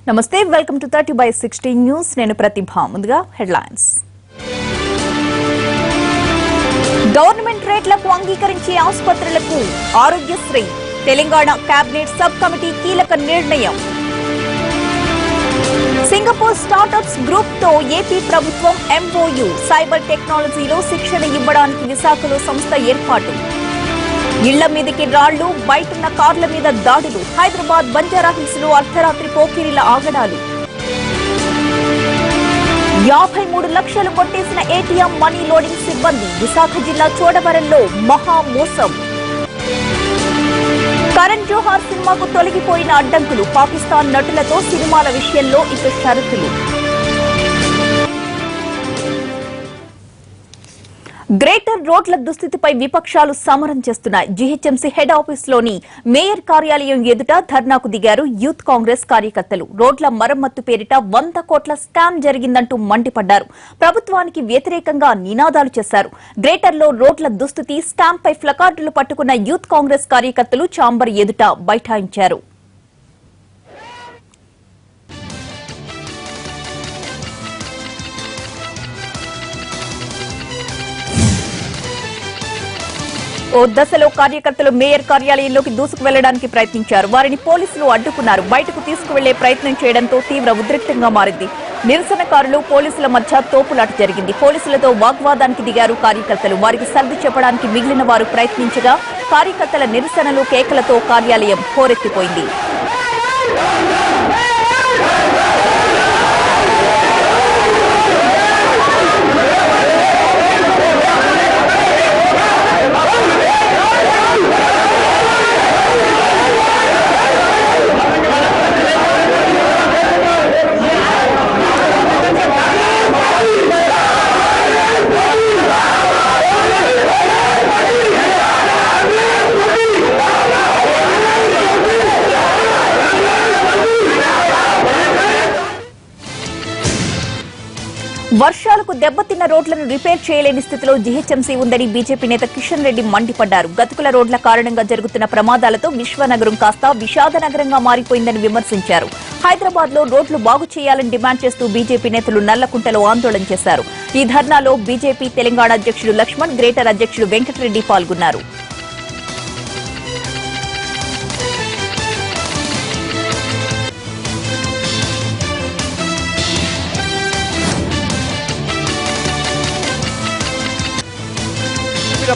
నమస్తే welcome to 30/60 news నేను ప్రతిభ ముందుగా హెడ్లైన్స్ గవర్నమెంట్ రేట్లకు అంగీకరించి ఆసుపత్రులకు Aarogyasri Telangana cabinet sub committee కీలక నిర్ణయం సింగపూర్ స్టార్టప్స్ గ్రూప్ తో ఏపీ ప్రభుత్వం ఎంఓయూ సైబర్ టెక్నాలజీలో శిక్షణ ఇవ్వడానికి విశాఖలో సంస్థ ఏర్పాటు ఇళ్ల మీదకి రాళ్లు బయటున్న కార్ల మీద దాడులు హైదరాబాద్ బంజారాహిల్స్ లో అర్ధరాత్రి పోకిరీల ఆగడాలు 53 లక్షలు కొట్టేసిన ఏటీఎం మనీ లోడింగ్ సిబ్బంది విశాఖ జిల్లా చోడవరంలో మహా మోసం కరణ్ జోహార్ సినిమాకు తొలగిపోయిన అడ్డంకులు పాకిస్తాన్ నటులతో సినిమాల విషయంలో ఇక షరతులు గ్రేటర్ రోడ్ల దుస్థితిపై విపక్షాలు సమరం చేస్తున్నాయి. జీహెచ్ఎంసీ హెడ్ ఆఫీస్ లోని మేయర్ కార్యాలయం ఎదుట ధర్నాకు దిగారు యూత్ కాంగ్రెస్ కార్యకర్తలు. రోడ్ల మరమ్మత్తు పేరిట 100 కోట్ల స్కామ్ జరిగిందంటూ మండిపడ్డారు. ప్రభుత్వానికి వ్యతిరేకంగా నినాదాలు చేశారు. గ్రేటర్ లో రోడ్ల దుస్థితి స్కామ్ పై ప్లకార్డులు పట్టుకున్న యూత్ కాంగ్రెస్ కార్యకర్తలు ఛాంబర్ ఎదుట బైఠాయించారు. ఓ దశలో కార్యకర్తలు మేయర్ కార్యాలయంలోకి దూసుకు వెళ్లడానికి ప్రయత్నించారు. వారిని పోలీసులు అడ్డుకున్నారు. బయటకు తీసుకువెళ్లే ప్రయత్నం చేయడంతో తీవ్ర ఉద్రిక్తంగా మారింది. నిరసనకారులు పోలీసుల మధ్య తోపులాట జరిగింది. పోలీసులతో వాగ్వాదానికి దిగారు కార్యకర్తలు. వారికి సర్ది చెప్పడానికి మిగిలిన వారు ప్రయత్నించగా కార్యకర్తల నిరసనలు కేకలతో కార్యాలయం హోరెత్తిపోయింది. వర్షాలకు దెబ్బతిన్న రోడ్లను రిపేర్ చేయలేని స్థితిలో జీహెచ్ఎంసీ ఉందని బీజేపీ నేత కిషన్ రెడ్డి మండిపడ్డారు. గతుకుల రోడ్ల కారణంగా జరుగుతున్న ప్రమాదాలతో విశ్వనగరం కాస్త విషాద నగరంగా మారిపోయిందని విమర్శించారు. హైదరాబాద్ లో రోడ్లు బాగు చేయాలని డిమాండ్ చేస్తూ బీజేపీ నేతలు నల్లకుంటలో ఆందోళన చేశారు. ఈ ధర్నాలో బీజేపీ తెలంగాణ అధ్యక్షుడు లక్ష్మణ్, గ్రేటర్ అధ్యక్షుడు వెంకటరెడ్డి పాల్గొన్నారు.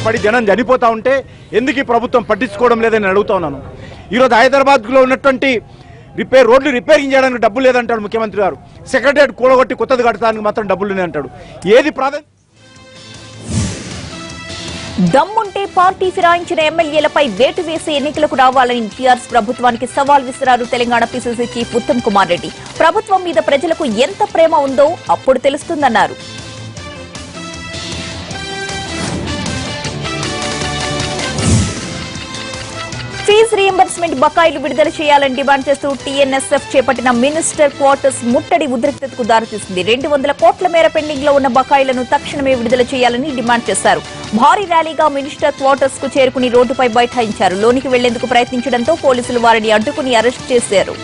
పడి జనం చనిపోతా ఉంటే ఎందుకు ఈ ప్రభుత్వం పట్టించుకోవడం లేదని అడుగుతా ఉన్నాను. ఈరోజు హైదరాబాద్ లో ఉన్నటువంటి రోడ్లు రిపేరింగ్ చేయడానికి డబ్బులు లేదంటాడు ముఖ్యమంత్రి గారు. సెక్రటరియట్ కూడగొట్టి కొత్తది కట్టడానికి మాత్రం డబ్బులు లేదంటాడు. ఏది ప్రాధాన్యత? దమ్ముంటే పార్టీ ఫిరాయించిన ఎమ్మెల్యేలపై వేటు వేసే ఎన్నికలకు రావాలని టీఆర్ఎస్ ప్రభుత్వానికి సవాల్ విసిరారు తెలంగాణ పీసీసీ చీఫ్ ఉత్తమ్ కుమార్ రెడ్డి. ప్రభుత్వం మీద ప్రజలకు ఎంత ప్రేమ ఉందో అప్పుడు తెలుస్తుందన్నారు. ఫీజు రీయింబర్స్మెంట్ బకాయిలు విడుదల చేయాలని డిమాండ్ చేస్తూ టీఎన్ఎస్ఎఫ్ చేపట్టిన మినిస్టర్ క్వార్టర్స్ ముట్టడి ఉద్రిక్తతకు దారితీసింది. 200 కోట్ల మేర పెండింగ్ లో ఉన్న బకాయిలను తక్షణమే విడుదల చేయాలని డిమాండ్ చేశారు. భారీ ర్యాలీగా మినిస్టర్ క్వార్టర్స్ కు చేరుకుని రోడ్డుపై బైఠాయించారు. లోనికి వెళ్లేందుకు ప్రయత్నించడంతో పోలీసులు వారిని అడ్డుకుని అరెస్ట్ చేశారు.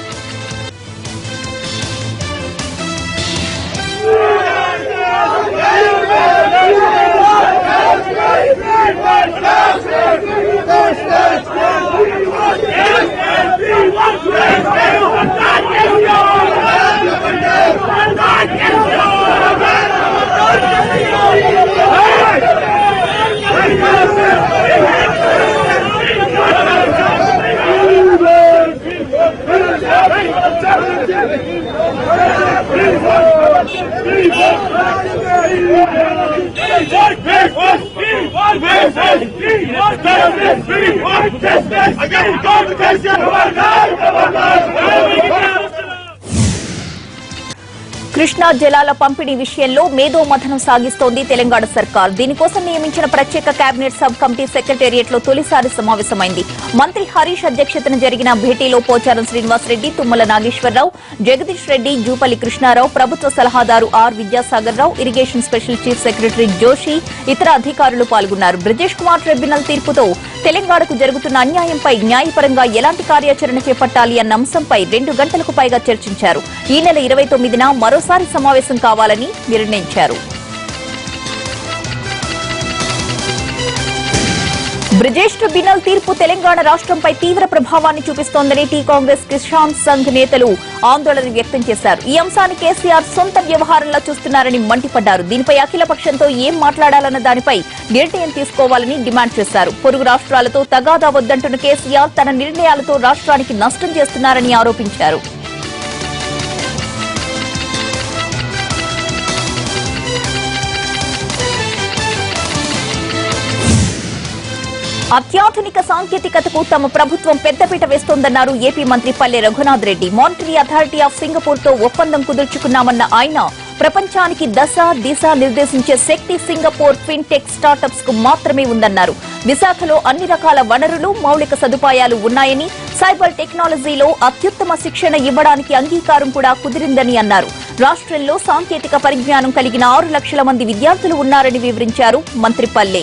కృష్ణా జలాల పంపిణీ విషయంలో మేధోమథనం సాగిస్తోంది తెలంగాణ సర్కార్. దీనికోసం నియమించిన ప్రత్యేక కేబినెట్ సబ్ కమిటీ సెక్రటేరియట్ లో తొలిసారి సమావేశమైంది. మంత్రి హరీష్ అధ్యక్షతన జరిగిన భేటీలో పోచారం శ్రీనివాస్ రెడ్డి, తుమ్మల నాగేశ్వరరావు, జగదీష్ రెడ్డి, జూపల్లి కృష్ణారావు, ప్రభుత్వ సలహాదారు R Vidyasagar Rao, irrigation special chief secretary Joshi, ఇతర అధికారులు పాల్గొన్నారు. బ్రిజేష్ కుమార్ ట్రిబ్యునల్ తీర్పుతో తెలంగాణకు జరుగుతున్న అన్యాయంపై న్యాయపరంగా ఎలాంటి కార్యాచరణ చేపట్టాలి అన్న అంశంపై 2 గంటలకు పైగా చర్చించారు. ఈ నెల 29న మరోసారి సమావేశం కావాలని నిర్ణయించారు. బ్రిజేష్ ట్రిబ్యునల్ తీర్పు తెలంగాణ రాష్ట్రంపై తీవ్ర ప్రభావాన్ని చూపిస్తోందని టీ కాంగ్రెస్ కిసాన్ సంఘ్ నేతలు ఆందోళన వ్యక్తం చేశారు. ఈ అంశాన్ని కేసీఆర్ సొంత వ్యవహారంలా చూస్తున్నారని మండిపడ్డారు. దీనిపై అఖిలపక్షంతో ఏం మాట్లాడాలన్న దానిపై నిర్ణయం తీసుకోవాలని డిమాండ్ చేశారు. పొరుగు రాష్ట్రాలతో తగాదా వద్దంటున్న కేసీఆర్ తన నిర్ణయాలతో రాష్ట్రానికి నష్టం చేస్తున్నారని ఆరోపించారు. అత్యాధునిక సాంకేతికతకు తమ ప్రభుత్వం పెద్దపీట వేస్తోందన్నారు ఏపీ మంత్రి Palle Raghunath Reddy. Monetary authority of Singapore తో ఒప్పందం కుదుర్చుకున్నామన్న ఆయన ప్రపంచానికి దిశ నిర్దేశించే శక్తి సింగపూర్ ఫిన్టెక్ స్టార్టప్స్ కు మాత్రమే ఉందన్నారు. విశాఖలో అన్ని రకాల వనరులు, మౌలిక సదుపాయాలు ఉన్నాయని, సైబర్ టెక్నాలజీలో అత్యుత్తమ శిక్షణ ఇవ్వడానికి అంగీకారం కూడా కుదిరిందని అన్నారు. రాష్ట్రంలో సాంకేతిక పరిజ్ఞానం కలిగిన 6 లక్షల మంది విద్యార్థులు ఉన్నారని వివరించారు మంత్రి పల్లె.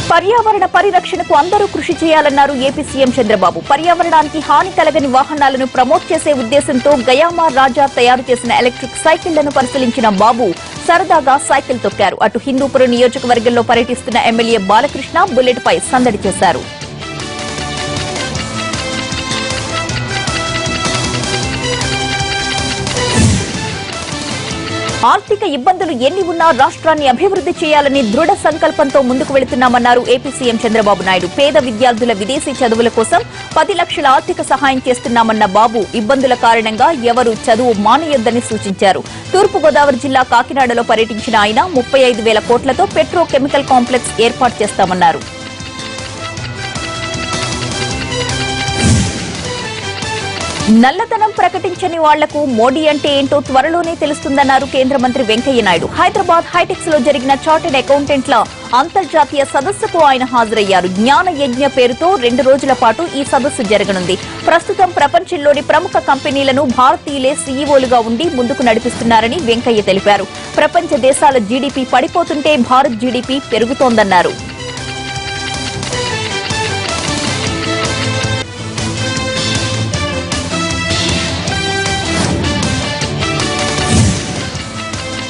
పర్యావరణ పరిరక్షణకు అందరూ కృషి చేయాలన్నారు ఏపీ సీఎం చంద్రబాబు. పర్యావరణానికి హాని కలగని వాహనాలను ప్రమోట్ చేసే ఉద్దేశంతో గయామా రాజా తయారు చేసిన ఎలక్ట్రిక్ సైకిళ్లను పరిశీలించిన బాబు సరదాగా సైకిల్ తొక్కారు. అటు హిందూపురం నియోజకవర్గంలో పర్యటిస్తున్న ఎమ్మెల్యే బాలకృష్ణ బుల్లెట్ పై సందడి చేశారు. ఆర్థిక ఇబ్బందులు ఎన్ని ఉన్నా రాష్ట్రాన్ని అభివృద్ధి చేయాలని దృఢ సంకల్పంతో ముందుకు వెళుతున్నామన్నారు ఏపీ సీఎం చంద్రబాబు నాయుడు. పేద విద్యార్థుల విదేశీ చదువుల కోసం 10 లక్షల ఆర్థిక సహాయం చేస్తున్నామన్న బాబు ఇబ్బందుల కారణంగా ఎవరూ చదువు మానేయొద్దని సూచించారు. తూర్పుగోదావరి జిల్లా కాకినాడలో పర్యటించిన ఆయన 35,000 కోట్లతో పెట్రోకెమికల్ కాంప్లెక్స్ ఏర్పాటు చేస్తామన్నారు. నల్లధనం ప్రకటించని వాళ్లకు మోడీ అంటే ఏంటో త్వరలోనే తెలుస్తుందన్నారు కేంద్ర మంత్రి వెంకయ్య నాయుడు. హైదరాబాద్ హైటెక్స్ లో జరిగిన చార్టెడ్ అకౌంటెంట్ల అంతర్జాతీయ సదస్సుకు ఆయన హాజరయ్యారు. జ్ఞాన యజ్ఞ పేరుతో 2 రోజుల పాటు ఈ సదస్సు జరగనుంది. ప్రస్తుతం ప్రపంచంలోని ప్రముఖ కంపెనీలను భారతీయులే సీఈఓలుగా ఉండి ముందుకు నడిపిస్తున్నారని వెంకయ్య తెలిపారు. ప్రపంచ దేశాల జీడీపీ పడిపోతుంటే భారత్ జీడీపీ పెరుగుతోందన్నారు.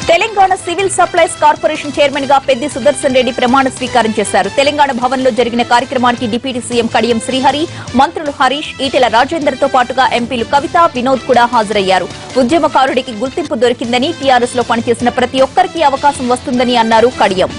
Telangana civil supplies corporation chairman గా పెద్ది సుదర్శన్ రెడ్డి ప్రమాణ స్వీకారం చేశారు. తెలంగాణ భవన్ లో జరిగిన కార్యక్రమానికి డిప్యూటీ సీఎం కడియం శ్రీహరి, మంత్రులు హరీష్, ఈటెల రాజేందర్ తో పాటుగా ఎంపీలు కవిత, వినోద్ కూడా హాజరయ్యారు. ఉద్యమకారుడికి గుర్తింపు దొరికిందని, టీఆర్ఎస్ లో పనిచేసిన ప్రతి ఒక్కరికి అవకాశం వస్తుందని అన్నారు Kadiyam.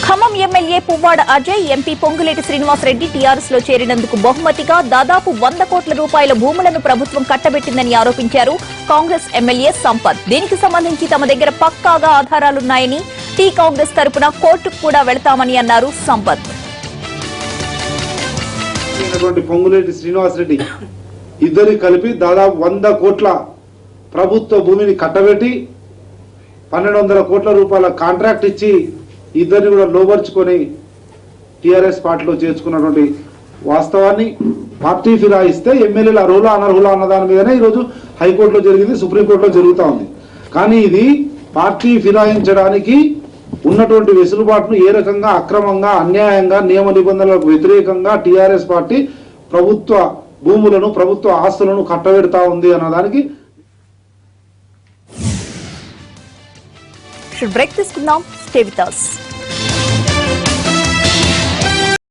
Khammam MLA Puvvada Ajay, MP Ponguleti Srinivasa Reddy TRS లో చేరినందుకు బహుమతిగా దాదాపు 100 కోట్ల రూపాయల భూములను ప్రభుత్వం కట్టబెట్టిందని ఆరోపించారు కాంగ్రెస్ ఎమ్మెల్యే సంపత్. దీనికి సంబంధించి తమ దగ్గర పక్కాగా ఆధారాలున్నాయని, టీ కాంగ్రెస్ తరపున కోర్టుకు కూడా వెళతామని అన్నారు సంపత్. పొంగులేటి శ్రీనివాసరెడ్డి ఇద్దరు కలిపి దాదాపు 100 కోట్ల ప్రభుత్వ భూమిని కట్టబెట్టి 1200 కోట్ల రూపాయల కాంట్రాక్ట్ ఇచ్చి ఇద్దరిని కూడా లోబర్చుకొని టీఆర్ఎస్ పార్టీలో చేర్చుకున్నటువంటి వాస్తవాన్ని పార్టీ ఫిరాయిస్తే ఎమ్మెల్యేలు అర్హులా అనర్హులా అన్న దాని మీదనే ఈరోజు హైకోర్టులో జరిగింది, సుప్రీంకోర్టులో జరుగుతూ ఉంది. కానీ ఇది పార్టీ ఫిరాయించడానికి ఉన్నటువంటి వెసులుబాటును ఏ రకంగా అక్రమంగా, అన్యాయంగా, నియమ నిబంధనలకు వ్యతిరేకంగా టీఆర్ఎస్ పార్టీ ప్రభుత్వ భూములను, ప్రభుత్వ ఆస్తులను కట్టబెడతా ఉంది అన్నదానికి బ్రేక్ తీసుకుందాం. Stay with us.